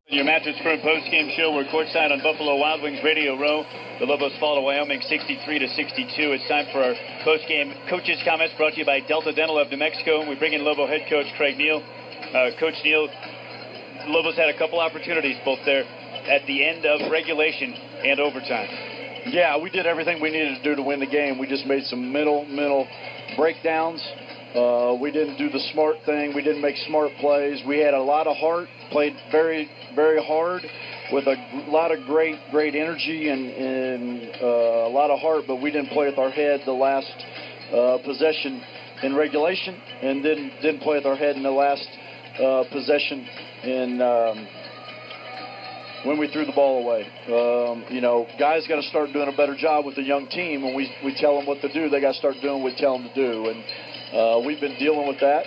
Your Mattress Firm post-game show. We're courtside on Buffalo Wild Wings Radio Row. The Lobos fall to Wyoming 63-62. It's time for our post-game coaches' comments brought to you by Delta Dental of New Mexico. We bring in Lobo head coach Craig Neal. Coach Neal, Lobos had a couple opportunities both there at the end of regulation and overtime. Yeah, we did everything we needed to do to win the game. We just made some mental breakdowns. We didn't do the smart thing. We didn't make smart plays. We had a lot of heart, played very, very hard with a lot of great energy and a lot of heart, but we didn't play with our head the last possession in regulation, and didn't play with our head in the last possession when we threw the ball away. Guys got to start doing a better job with the young team. When we tell them what to do, they got to start doing what we tell them to do. And we've been dealing with that.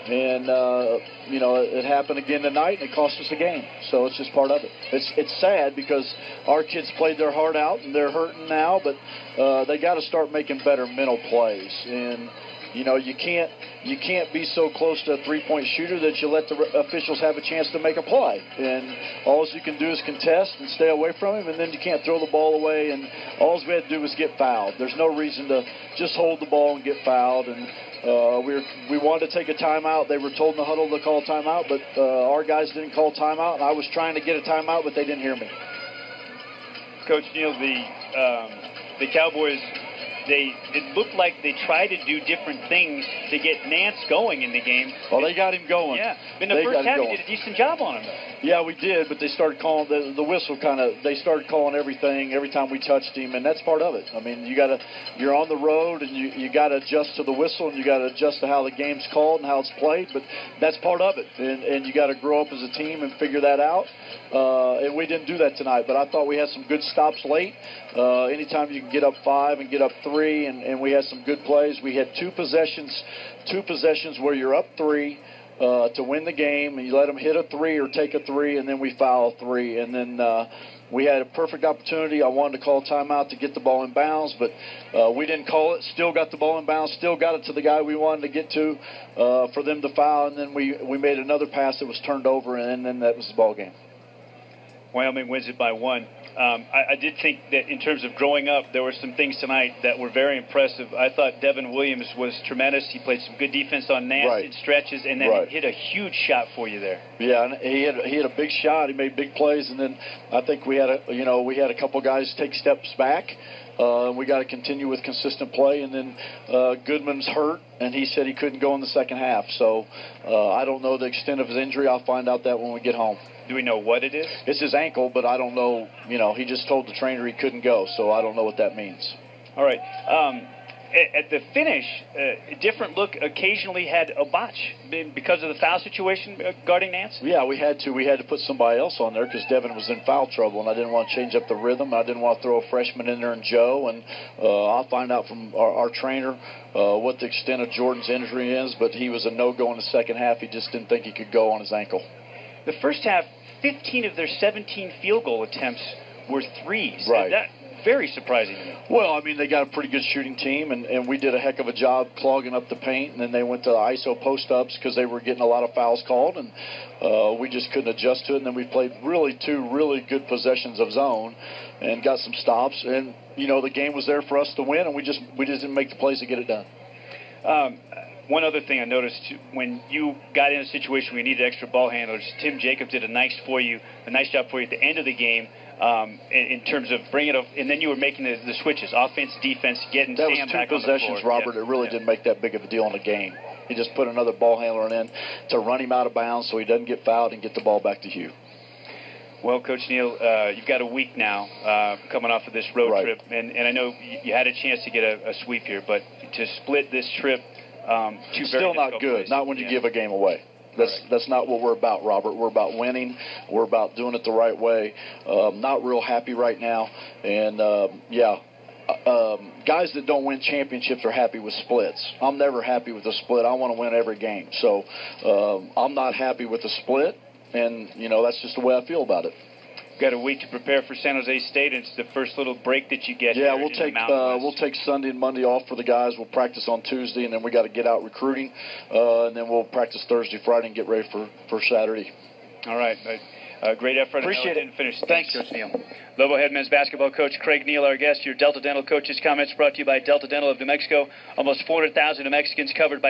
And, it happened again tonight, and it cost us a game. So it's just part of it. It's sad because our kids played their heart out, and they're hurting now, but they got to start making better mental plays. And, you can't be so close to a three-point shooter that you let the officials have a chance to make a play. And all you can do is contest and stay away from him, and then you can't throw the ball away. And all we had to do was get fouled. There's no reason to just hold the ball and get fouled. And we wanted to take a timeout. They were told in the huddle to call timeout, but our guys didn't call timeout. And I was trying to get a timeout, but they didn't hear me. Coach Neal, the Cowboys, it looked like they tried to do different things to get Nance going in the game. Well, they got him going. Yeah. In the first half, he did a decent job on him, though. Yeah, we did, but they started calling the whistle they started calling everything every time we touched him, and that's part of it. I mean, you're on the road, and you got to adjust to the whistle, and you got to adjust to how the game's called and how it's played, but that's part of it, and you got to grow up as a team and figure that out. And we didn't do that tonight, but I thought we had some good stops late. Anytime you can get up 5 and get up 3, and we had some good plays. We had two possessions where you're up 3 to win the game, and you let them hit a 3 or take a 3, and then we foul 3. And then we had a perfect opportunity. I wanted to call timeout to get the ball in bounds, but we didn't call it. Still got the ball in bounds, still got it to the guy we wanted to get to for them to foul, and then we made another pass that was turned over, and then that was the ball game. Wyoming wins it by 1. I did think that in terms of growing up, there were some things tonight that were very impressive. I thought Devin Williams was tremendous. He played some good defense on Nance in stretches, and then he hit a huge shot for you there. Yeah, and he had a big shot. He made big plays, and then I think we had a couple guys take steps back. We got to continue with consistent play, and then Goodman's hurt, and he said he couldn't go in the second half. So I don't know the extent of his injury. I'll find out that when we get home. Do we know what it is? It's his ankle, but I don't know. He just told the trainer he couldn't go, so I don't know what that means. All right. At the finish, a different look occasionally had a botch because of the foul situation guarding Nance? Yeah, we had to. We had to put somebody else on there because Devin was in foul trouble, and I didn't want to change up the rhythm. I didn't want to throw a freshman in there and Joe, and I'll find out from our trainer what the extent of Jordan's injury is, but he was a no-go in the second half. He just didn't think he could go on his ankle. The first half, 15 of their 17 field goal attempts were threes. Right. That, very surprising to me. Well, I mean, they got a pretty good shooting team, and we did a heck of a job clogging up the paint, and then they went to ISO post-ups because they were getting a lot of fouls called, and we just couldn't adjust to it. And then we played two really good possessions of zone and got some stops. And, the game was there for us to win, and we just didn't make the plays to get it done. One other thing I noticed, when you got in a situation where you needed extra ball handlers, Tim Jacobs did a nice job for you at the end of the game in terms of bringing it up, and then you were making the switches, offense, defense, getting Sam back on the floor. That was 2 possessions, Robert. It really didn't make that big of a deal in the game. He just put another ball handler in to run him out of bounds so he doesn't get fouled and get the ball back to Hugh. Well, Coach Neal, you've got a week now coming off of this road trip, and I know you had a chance to get a sweep here, but to split this trip, still not good. Plays. Not when you give a game away. That's not what we're about, Robert. We're about winning. We're about doing it the right way. Not real happy right now. And, guys that don't win championships are happy with splits. I'm never happy with a split. I want to win every game. So I'm not happy with the split, and, that's just the way I feel about it. Got a week to prepare for San Jose State. It's the first little break that you get. Yeah, we'll take Sunday and Monday off for the guys. We'll practice on Tuesday, and then we got to get out recruiting, and then we'll practice Thursday, Friday, and get ready for Saturday. All right. Great effort. Appreciate it. Finish. Thanks. Coach Neal. Lobo head men's basketball coach Craig Neal, our guest. Your Delta Dental coaches comments brought to you by Delta Dental of New Mexico. Almost 400,000 New Mexicans covered by